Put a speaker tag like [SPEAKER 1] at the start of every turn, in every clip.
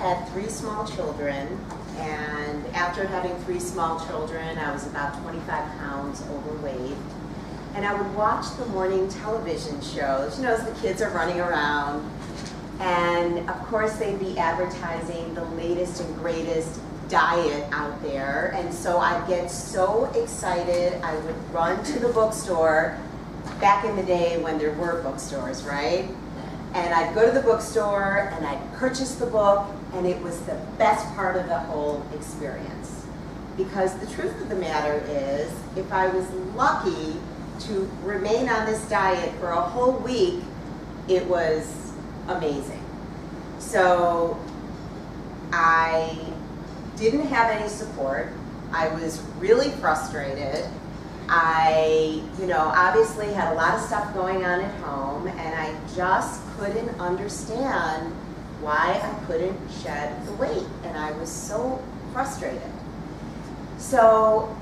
[SPEAKER 1] had 3 small children, and after having 3 small children, I was about 25 pounds overweight. And I would watch the morning television shows, you know, as the kids are running around. And of course, they'd be advertising the latest and greatest diet out there. And so I'd get so excited, I would run to the bookstore, back in the day when there were bookstores, right? And I'd go to the bookstore and I'd purchase the book, and it was the best part of the whole experience. Because the truth of the matter is, if I was lucky to remain on this diet for a whole week, it was amazing. So I didn't have any support. I was really frustrated. I, obviously had a lot of stuff going on at home, and I just couldn't understand why I couldn't shed the weight, and I was so frustrated. So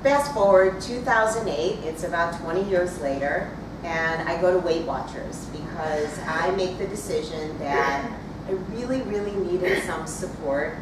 [SPEAKER 1] fast forward 2008, it's about 20 years later, and I go to Weight Watchers because I make the decision that I really, really needed some support,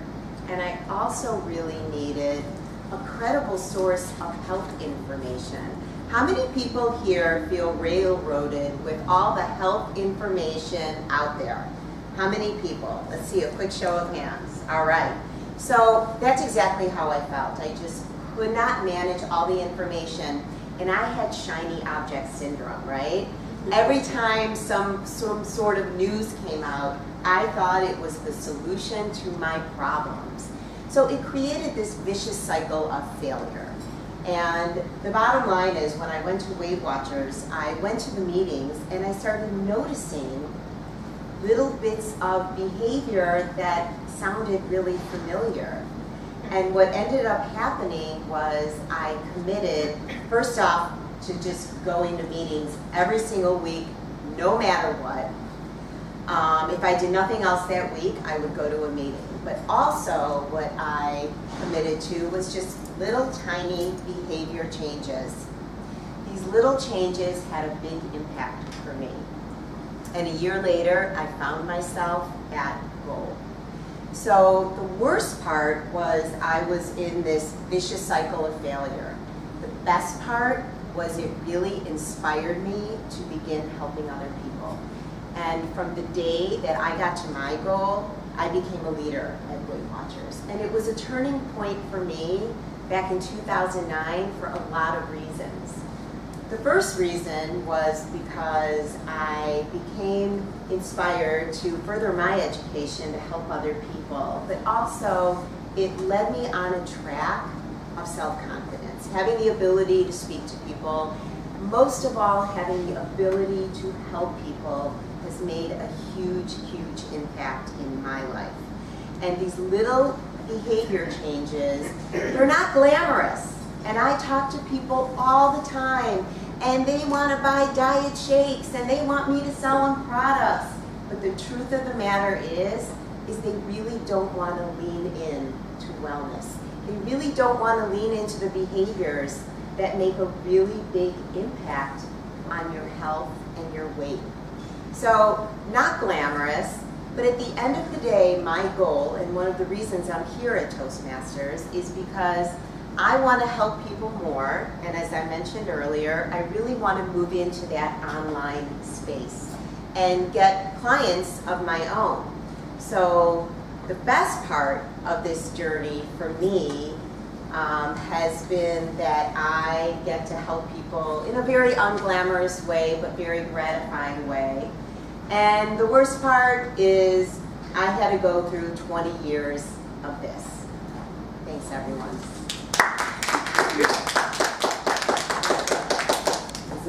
[SPEAKER 1] and I also really needed a credible source of health information. How many people here feel railroaded with all the health information out there? How many people? Let's see, a quick show of hands. All right. So that's exactly how I felt. I just could not manage all the information, and I had shiny object syndrome, right? Every time some sort of news came out, I thought it was the solution to my problems. So it created this vicious cycle of failure. And the bottom line is, when I went to Weight Watchers, I went to the meetings and I started noticing little bits of behavior that sounded really familiar. And what ended up happening was I committed, first off, to just going to meetings every single week, no matter what. If I did nothing else that week, I would go to a meeting. But also what I committed to was just little tiny behavior changes. These little changes had a big impact for me. And a year later, I found myself at goal. So the worst part was I was in this vicious cycle of failure. The best part was it really inspired me to begin helping other people. And from the day that I got to my goal, I became a leader at Weight Watchers. And it was a turning point for me back in 2009 for a lot of reasons. The first reason was because I became inspired to further my education to help other people, but also it led me on a track of self-confidence, having the ability to speak to people, most of all having the ability to help people has made a huge, huge impact in my life. And these little behavior changes, they're not glamorous. And I talk to people all the time, and they want to buy diet shakes, and they want me to sell them products. But the truth of the matter is they really don't want to lean in to wellness. They really don't want to lean into the behaviors that make a really big impact on your health and your weight. So, not glamorous, but at the end of the day, my goal, and one of the reasons I'm here at Toastmasters, is because I want to help people more, and as I mentioned earlier, I really want to move into that online space and get clients of my own. So the best part of this journey for me has been that I get to help people in a very unglamorous way, but very gratifying way. And the worst part is I had to go through 20 years of this. Thanks, everyone.